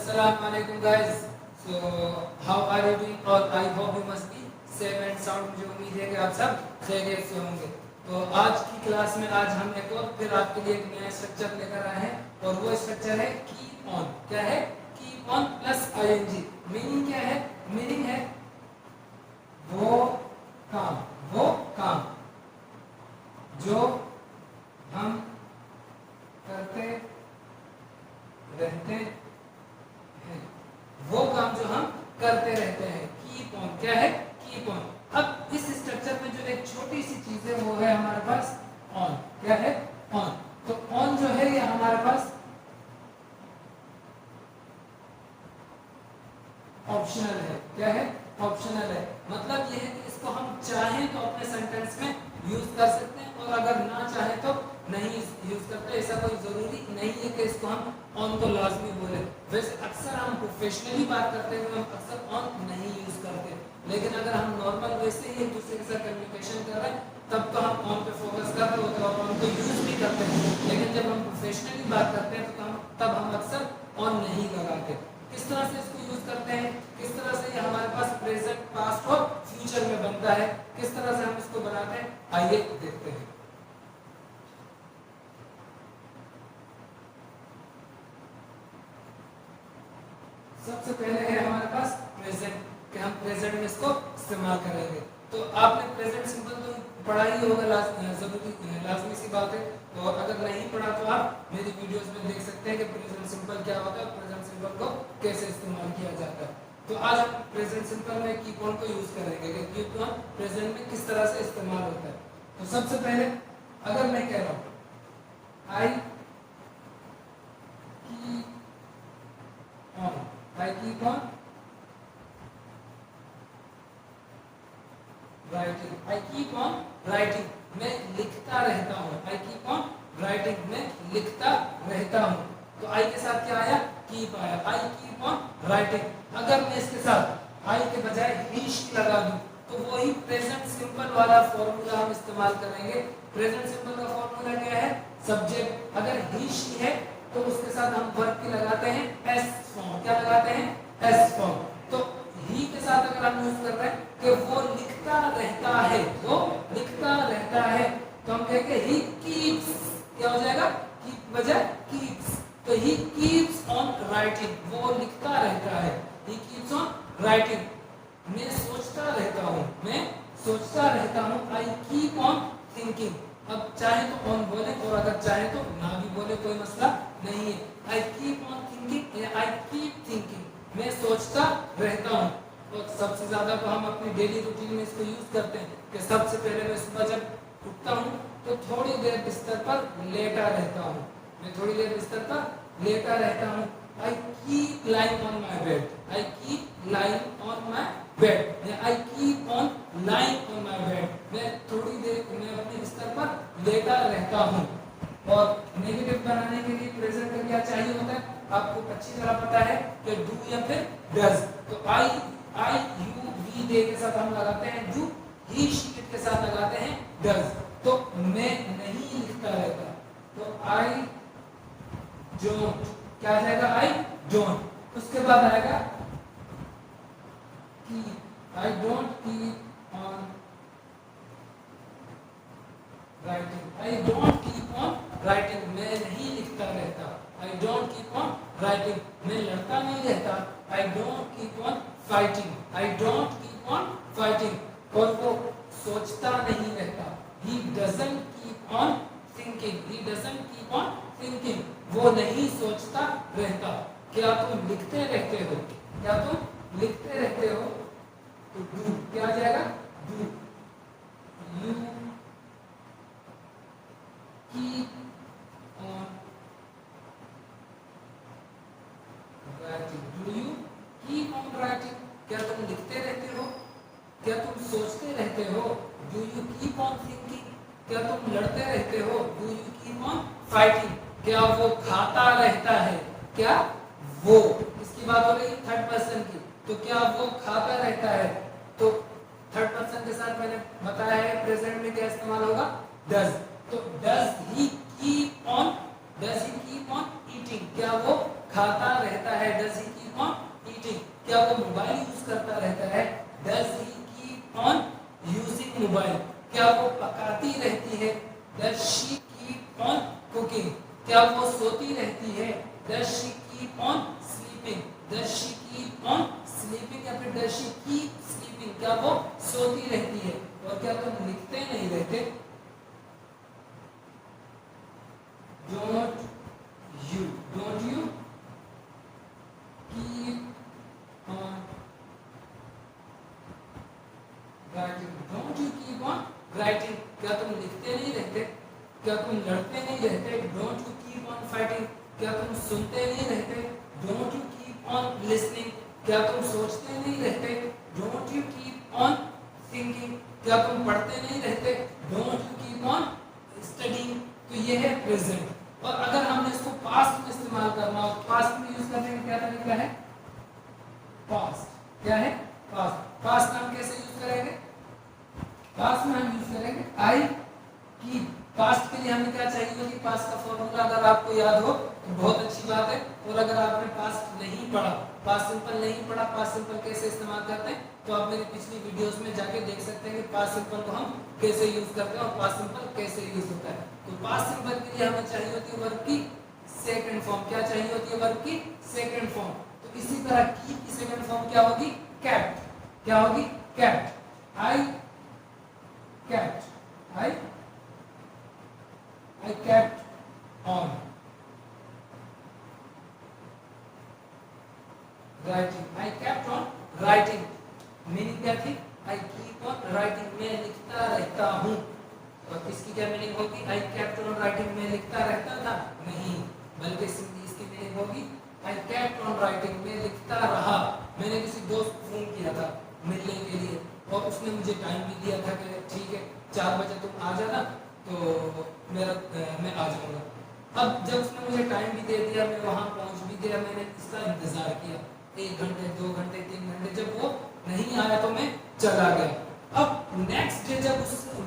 Assalamualaikum guys. So how are you doing? और I hope you must be safe and sound. मुझे उम्मीद है कि आप सब खैरियत से होंगे। तो आज की क्लास में आज हम एक और फिर आपके लिए एक नया स्ट्रक्चर लेकर आए हैं और वो स्ट्रक्चर है कीप ऑन। क्या है? Keep on plus I N G. Meaning क्या है? मीनिंग है वो काम जो हम करते रहते हैं, वो काम जो हम करते रहते हैं। कीप ऑन क्या है? Keep on. अब इस स्ट्रक्चर में जो एक छोटी सी चीज है वो है हमारे पास ऑन। क्या है? ऑन। तो ऑन जो है ये हमारे पास ऑप्शनल है। क्या है? ऑप्शनल है। मतलब ये है कि इसको हम चाहें तो अपने सेंटेंस में यूज कर सकते हैं और अगर ना चाहें तो नहीं यूज करते। ऐसा कोई जरूरी नहीं है कि इसको हम ऑन तो लाजमी बोले। वैसे अक्सर हम प्रोफेशनली बात करते हुए हम अक्सर ऑन नहीं यूज करते, लेकिन अगर हम नॉर्मल वैसे ही एक दूसरे के साथ कम्युनिकेशन कर रहे हैं तब तो हम ऑन पे फोकस कर रहे होते हैं और ऑन को यूज भी करते हैं। लेकिन जब हम प्रोफेशनली बात करते हैं तो तब हम अक्सर ऑन नहीं लगाते। किस तरह से इसको यूज करते हैं, किस तरह से ये हमारे पास प्रेजेंट, पास्ट और फ्यूचर में बनता है, किस तरह से हम इसको बनाते हैं, आइए देखते हैं। सबसे पहले है हमारे पास प्रेजेंट कि हम प्रेजेंट में इसको इस्तेमाल करेंगे। तो आपने प्रेजेंट सिंपल तो पढ़ा ही होगा, लाजमी सी बात है। तो अगर नहीं पढ़ा तो आप मेरी वीडियोस में देख सकते हैं कि प्रेजेंट सिंपल क्या होता है, प्रेजेंट सिंपल को कैसे इस्तेमाल किया जाता है। तो आज हम प्रेजेंट सिंपल में कीप ऑन को यूज करेंगे कि कीप ऑन प्रेजेंट में किस तरह से इस्तेमाल होता है। तो सबसे पहले अगर मैं कह रहा हूं आई keep on writing. I keep on writing, मैं लिखता रहता हूँ। आई कीप ऑन राइटिंग, मैं लिखता रहता हूँ। तो आई के साथ क्या आया? कीप आया। आई कीप ऑन राइटिंग। अगर मैं इसके साथ आई के बजाय ही लगा दूं तो वही प्रेजेंट सिंपल वाला फॉर्मूला हम इस्तेमाल करेंगे। प्रेजेंट सिंपल का फॉर्मूला क्या है? सब्जेक्ट अगर ही शी है तो उसके साथ हम वर्ब की लगाते हैं एस फॉर्म। क्या लगाते हैं? S form. तो ही के साथ अगर हम यूज कर रहे हैं कि वो लिखता रहता है, वो लिखता रहता है, तो हम कहेंगे ही कीप्स। क्या हो जाएगा? कीप बजाय कीप्स। तो ही कीप्स ऑन राइटिंग, वो लिखता रहता है। He keeps on writing. मैं सोचता रहता हूँ, मैं सोचता रहता हूँ। I keep on thinking. अब चाहे तो ऑन बोले और अगर चाहे तो ना भी बोले, कोई मसला नहीं है। आई कीप ऑन थिंकिंग या आई कीप थिंकिंग, मैं सोचता रहता हूँ। और सबसे ज्यादा तो हम अपनी डेली रूटीन में इसको यूज करते हैं कि सबसे पहले मैं सुबह जब उठता हूँ तो थोड़ी देर बिस्तर पर लेटा रहता हूँ। मैं थोड़ी देर बिस्तर पर लेटा रहता हूँ। I keep lying on my bed. I keep lying on my bed या I keep on lying on my bed, मैं थोड़ी देर मैं अपने बिस्तर पर लेटा रहता हूँ। और नेगेटिव बनाने के लिए प्रेजेंट का क्या चाहिए होता है? आपको अच्छी तरह पता है कि डू या फिर डज। तो आई यू वी दे के साथ हम लगाते हैं डू, ही शी के साथ लगाते हैं डज। तो मैं नहीं लिखता रहता, तो आई डोंट। क्या आ जाएगा? I don't. उसके बाद आएगा keep. I don't keep on writing. I don't keep on writing, मैं नहीं लिखता रहता। I don't keep on writing, मैं लड़ता नहीं रहता। I don't keep on fighting. I don't keep on fighting. और वो सोचता नहीं रहता। He doesn't keep on thinking. He doesn't keep on thinking, वो नहीं सोचता रहता। क्या तुम लिखते रहते हो? क्या तुम लिखते रहते हो? तो डू। क्या आ जाएगा? Do. You keep on writing. Do you keep on writing, क्या तुम लिखते रहते हो? क्या तुम सोचते रहते हो? Do you keep on thinking, क्या तुम लड़ते रहते हो? Do you keep on fighting, क्या वो खाता रहता है? क्या वो, इसकी बात हो रही है थर्ड पर्सन की, तो क्या वो खाता रहता है? तो थर्ड पर्सन के साथ मैंने बताया है प्रेजेंट में क्या इस्तेमाल होगा? डज। तो does he keep on eating, क्या वो खाता रहता है? Does he does she keep on cooking, क्या वो सोती रहती है? Does she keep on sleeping, does she keep on sleeping या फिर डज शी कीप स्लीपिंग, क्या वो सोती रहती है? और क्या तुम लिखते नहीं रहते? Don't you keep on writing, don't you keep on writing, क्या तुम लिखते नहीं रहते? क्या तुम लड़ते नहीं रहते? Don't you keep on fighting, क्या तुम सुनते नहीं रहते? Don't you keep on listening, क्या तुम सोचते नहीं रहते? Don't you keep on thinking, क्या तुम पढ़ते नहीं रहते? Don't you keep on studying. तो ये है प्रेजेंट। और अगर हमने इसको पास्ट में इस्तेमाल करना हो, पास्ट में यूज करने का क्या तरीका है? पास्ट क्या है? पास्ट। पास्ट में हम कैसे यूज करेंगे? पास्ट में हम यूज करेंगे आई कीप। पास्ट के लिए हमें क्या चाहिए होगी? पास्ट का फॉर्मूला अगर आपको याद हो तो बहुत अच्छी बात है। और अगर आपने पास्ट नहीं पढ़ा, पास्ट सिंपल नहीं पढ़ा, पास्ट सिंपल कैसे इस्तेमाल करते हैं, तो आप मेरी पिछली वीडियोस में जाके देख सकते हैं कि पास्ट सिंपल को हम कैसे यूज करते हैं और पास्ट सिंपल कैसे यूज होता है। तो पास्ट सिंपल के लिए हमें चाहिए होती है वर्ब की सेकंड फॉर्म। क्या चाहिए होती है? वर्ब की सेकंड फॉर्म। तो इसी तरह कीप की सेकंड फॉर्म क्या होगी? केप्ट। क्या होगी? Kept. I kept, I kept on writing, I kept on writing, meaning क्या थी? I keep on writing, मैं लिखता रहता हूँ। और इसकी क्या मीनिंग होगी? I kept on writing, मैं लिखता रहता था? नहीं, बल्कि इसकी मीनिंग होगी I kept on writing, मैं लिखता रहा। मैंने किसी दोस्त को फोन किया था मिलने के लिए और उसने मुझे टाइम भी दिया था कि ठीक है 4 बजे तुम आ जाना, तो मैं आ जाऊंगा। अब जब उसने मुझे टाइम भी दे दिया, मैं वहां पहुंच भी गया, मैंने इसका इंतजार किया 1 घंटे 2 घंटे 3 घंटे, जब वो नहीं आया तो मैं चला गया। अब नेक्स्ट डे जब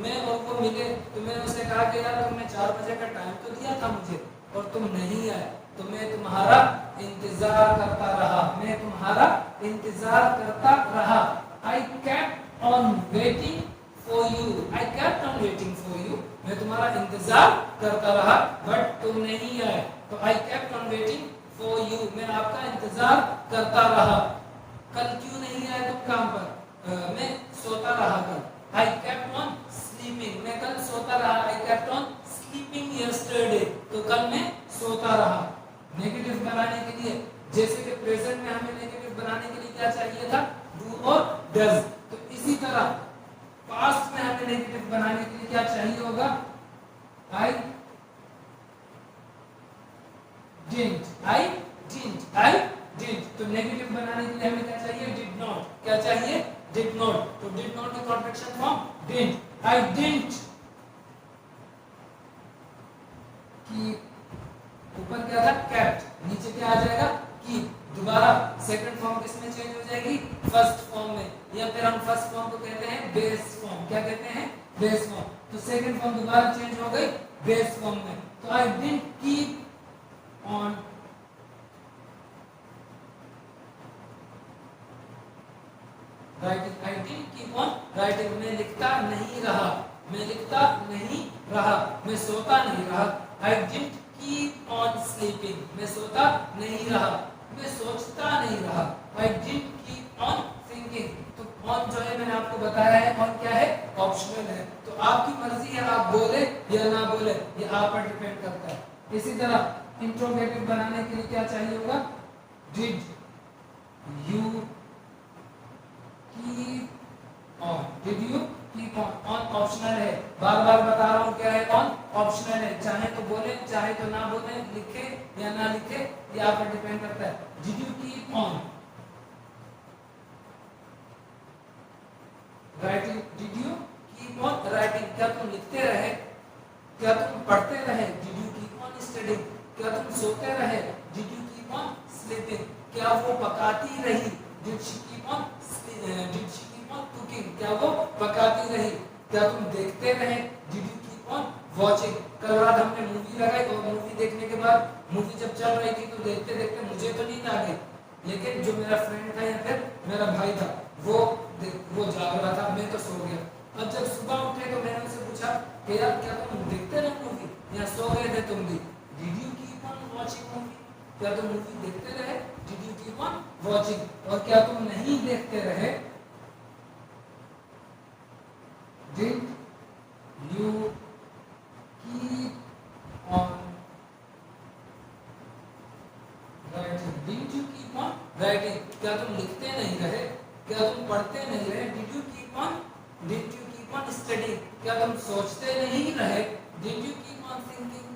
मैं और वो मिले तो मैंने उसे कहा कि यार तुमने 4 बजे का टाइम तो दिया था मुझे और तुम नहीं आए, तो मैं तुम्हारा इंतजार करता रहा, मैं तुम्हारा इंतजार करता रहा। I kept on waiting for you, I kept on waiting for you, मैं तुम्हारा इंतजार करता रहा बट तुम नहीं आए, तो I kept on waiting for you, मैं आपका इंतजार करता रहा। कल क्यों नहीं आए तुम काम पर? मैं सोता रहा कल। I kept on sleeping, मैं कल सोता रहा। I kept on sleeping yesterday, तो कल मैं सोता रहा। नेगेटिव बनाने के लिए, जैसे कि प्रेजेंट में हमें नेगेटिव बनाने के लिए क्या चाहिए था? डू और डज। तो इसी तरह पास्ट में हमें नेगेटिव बनाने के लिए क्या चाहिए होगा? I didn't. तो नेगेटिव बनाने के लिए हमें क्या चाहिए? Did not. क्या चाहिए? Did not. तो डिड नॉट की contraction form didn't. I didn't की ऊपर क्या था? केप्ट, नीचे क्या आ जाएगा? कीप। दोबारा सेकंड फॉर्म किसमें चेंज हो जाएगी? फर्स्ट फॉर्म में, या फिर हम फर्स्ट फॉर्म को कहते हैं बेस फॉर्म। क्या कहते हैं? Base form. तो सेकंड फॉर्म दोबारा चेंज हो गई बेस फॉर्म में। तो I didn't keep on writing, I didn't keep on writing, मैं लिखता नहीं रहा, मैं लिखता नहीं रहा, मैं सोता नहीं रहा। I didn't keep on sleeping, मैं सोता नहीं रहा, मैं सोचता नहीं रहा। I didn't keep on thinking. तो ऑन जो है मैंने आपको बताया है, ऑन क्या है? ऑप्शनल है, तो आपकी मर्जी है आप बोले या ना बोले, ये आप पर डिपेंड करता है। इसी तरह इंट्रोगेटिव बनाने के लिए क्या चाहिए होगा? Did you keep on, did you keep on. On optional है, बार बार बता रहा हूँ क्या है? ऑन ऑप्शनल है, चाहे तो बोले चाहे तो ना बोले, लिखे या ना लिखे, ये आप पर डिपेंड करता है। Did you keep on writing, did you keep on writing, क्या तुम लिखते रहे? क्या तुम पढ़ते रहे? Did you keep on studying, क्या तुम सोते रहे? Did you keep on sleeping, क्या वो पकाती रही? Did she keep on cooking, क्या वो पकाती रही? क्या तुम देखते रहे? Did you keep on watching, कल रात हमने मूवी लगाई और मूवी देखने के बाद मूवी जब चल रही थी तो देखते देखते मुझे तो नींद आ गई, लेकिन जो मेरा फ्रेंड था या फिर मेरा भाई था वो जाग रहा था, मैं तो सो गया। अब जब सुबह उठे तो मैंने उनसे पूछा कि यार क्या तुम देखते रहे मूवी या सो गए थे तुम भी? Did you keep on watching movie? क्या तुम मूवी देखते रहे? Did you keep on watching? और क्या तुम नहीं देखते रहे? Did you keep on writing? Did you keep on writing? क्या तुम लिखते नहीं रहे? क्या तुम पढ़ते नहीं रहे? Did you keep on study? क्या तुम सोचते नहीं रहे? Did you keep on thinking?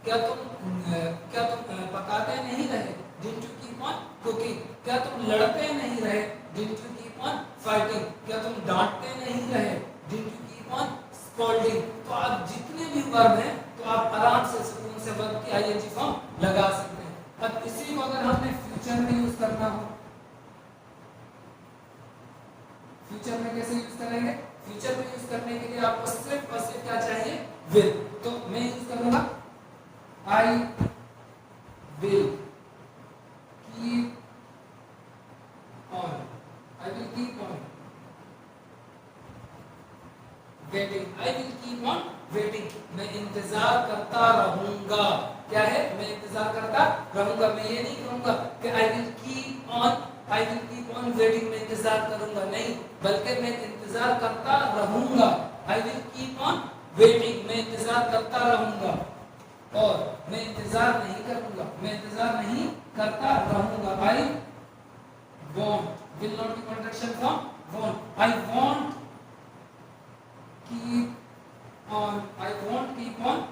क्या तुम पकाते नहीं रहे? Did you keep on cooking? क्या तुम लड़ते नहीं रहे? Did you keep on fighting? क्या तुम डांटते नहीं रहे? Did you keep on scolding? तो आप जितने भी वर्ब हैं तो आप आराम से सुकून से वर्ब की आईएनजी फॉर्म लगा सकते हैं। अब इसी को अगर हमने फ्यूचर में यूज करना हो, फ्यूचर में कैसे यूज करेंगे? फ्यूचर में यूज करने के लिए आपको सिर्फ और सिर्फ क्या चाहिए? विल। तो मैं यूज करूंगा I will keep on, I will keep on waiting, I will keep on waiting, मैं इंतजार करता रहूंगा। क्या है? मैं इंतजार करता रहूंगा। मैं ये नहीं कहूंगा कि I will keep on waiting, मैं इंतजार करूंगा, नहीं, बल्कि मैं इंतजार करता रहूंगा। I will keep on waiting, मैं इंतजार करता रहूंगा। और मैं इंतजार नहीं करूंगा, मैं इंतजार नहीं करता रहूंगा। I want, will not be contraction from want. I want keep on, I want keep on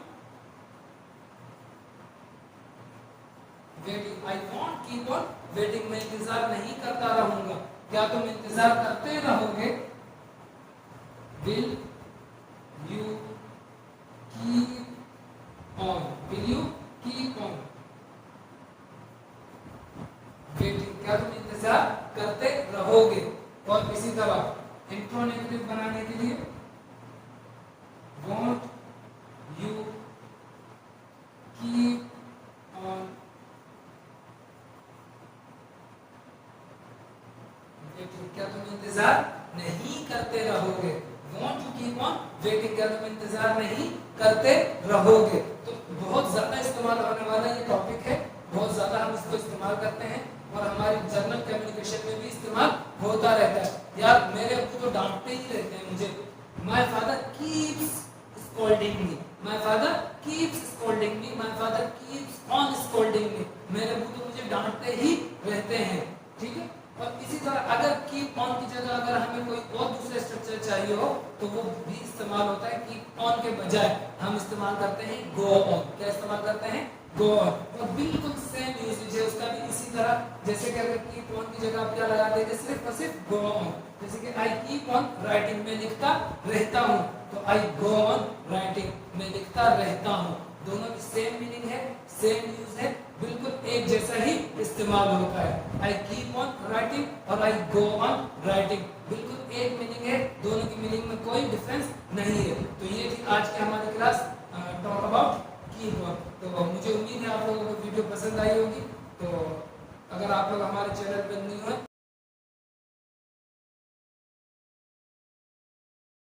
waiting, I want keep on waiting, मैं इंतजार नहीं करता रहूंगा। क्या तुम इंतजार करते रहोगे? Will you keep on, will you keep on waiting, क्या तुम इंतजार करते रहोगे? और इसी तरह इंट्रोनेगेटिव बनाने के लिए won't you keep on waiting, क्या तुम इंतजार नहीं करते रहोगे? won't you keep on waiting, क्या तुम इंतजार नहीं करते रहोगे? तो बहुत ज्यादा इस्तेमाल होने वाला ये टॉपिक है, बहुत ज्यादा हम इसको इस्तेमाल करते हैं और हमारी जनरल कम्युनिकेशन में भी इस्तेमाल होता रहता है। यार मेरे अब्बू तो डांटते ही रहते हैं मुझे, my father keeps scolding me, my father keeps scolding me, my father keeps on scolding me, मेरे अब्बू तो मुझे डांटते ही रहते हैं। ठीक है? और इसी तरह अगर कीप ऑन की जगह अगर हमें कोई और दूसरा स्ट्रक्चर चाहिए हो तो वो भी इस्तेमाल होता है। कीप ऑन के बजाय हम इस्तेमाल करते हैं गो ऑन। क्या इस्तेमाल करते हैं? Go on. और बिल्कुल सेम यूसेज है उसका भी इसी तरह, जैसे कि अगर कीप ऑन की जगह आप क्या लगा देते? सिर्फ और सिर्फ गो ऑन। जैसे कि आई कीप ऑन राइटिंग, मैं लिखता रहता हूँ, तो आई गो ऑन राइटिंग, मैं लिखता रहता हूँ। दोनों की सेम मीनिंग है, सेम यूज है, बिल्कुल एक जैसा ही इस्तेमाल होता है। आई कीप ऑन राइटिंग और आई गो ऑन राइटिंग बिल्कुल एक मीनिंग है, दोनों की मीनिंग में कोई डिफरेंस नहीं है। तो ये थी आज की हमारी class talk about keep on. तो मुझे उम्मीद है आप लोगों को वीडियो पसंद आई होगी। तो अगर आप लोग हमारे चैनल पर न्यू हैं